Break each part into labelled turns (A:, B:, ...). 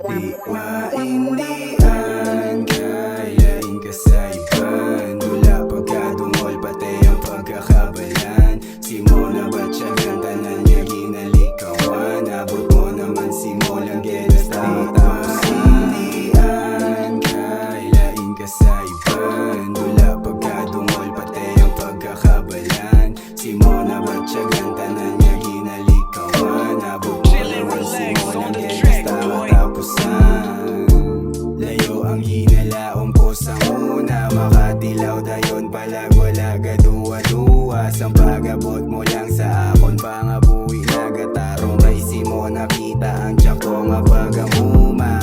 A: Di maindihan, kailain ka sa iban. Dula pagkadungol, pati ang pagkakabalan. Simona Batyagan, tanan niya ginalikawan. Abot mo naman si Molang Gedas, tapos indian. Kailain ka sa iban. Dula pagkadungol, pati ang pagkakabalan. Simona Batyagan, tanan niya ginalikawan. Abot mo naman si Molang Gedas, layo ang hinalaon po sa muna. Makatilaw dayon palag wala gaduwa-duwa. Sang pagabot mo lang sa akon, pangabuhi na gatarong raisi mo. Nakita ang tiyak ko nga pagamuma.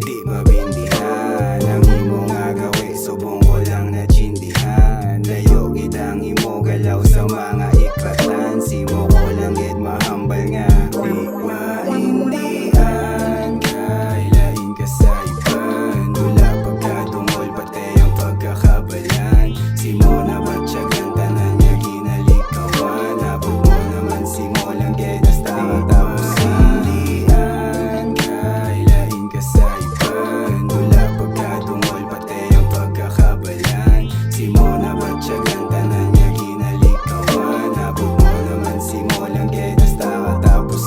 A: Di mabindihan ang imo nga gawi, subong ko lang natsindihan. Layo kitang imo galaw sa mga ikratan. Simo ko lang gid mahambal nga. Di maindihan, kailain ka sa iban. Dula pagkadungol, pati ang pagkakabalan. Simona Batyagan, tanan niya ginalikawan. Abot mo naman si Molang Gedas, tapos indian. Kailain ka sa iban. Dula pagkadungol, pati ang pagkakabalan. Simona Batyagan, tanan niya ginalikawan. Abot mo naman si Molang Gedas, tapos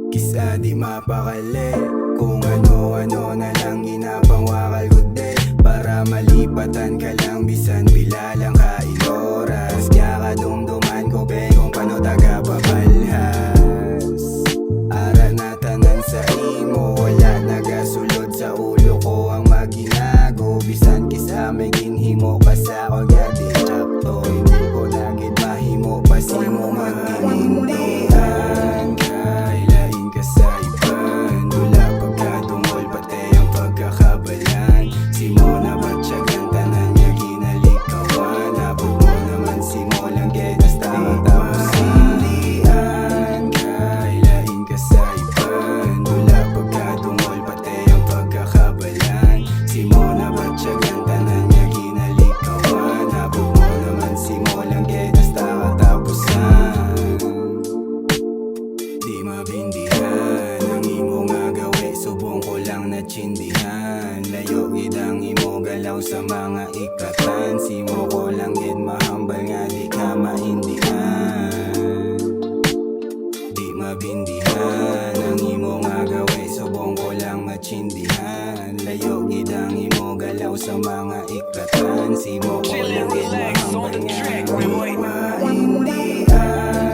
A: kisa di mapakali kung ano-ano na lang ginapangwakal ko de. Para malipatan ka lang bisan pila lang kain oras. Kaya kadumduman ko be kung paano taga pabalhas. Ara na tanan sa imo, wala nagasulod sa ulo ko ang maginago. Bisan kisa may ginhimo ka sa akong gadi tsakto. Hindi ko nagit mahimo pasimo magtinindihan. Kailain ka sa iban. Dula pagkadungol, pati ang pagkakabalan. Simona Batyagan, tanan niya ginalikawan. Abot mo naman si Molang Gedas, tapos indian. Kailain ka sa iban. Dula pagkadungol, pati ang pagkakabalan. Simona Batyagan, tanan niya ginalikawan. Abot mo naman si Molang Gedas, tapos di mabindihan ang imo nga gawi, subong ko lang natsindihan. Layo gid ang imo galaw sa mga ikatan. Simo ko lang gid mahambal nga di ka maindihan. Di mabindihan ang imo nga gawi, subong ko lang matsindihan. Layo gid ang imo galaw sa mga ikatan. Simo ko lang gid mahambal nga di maindihan.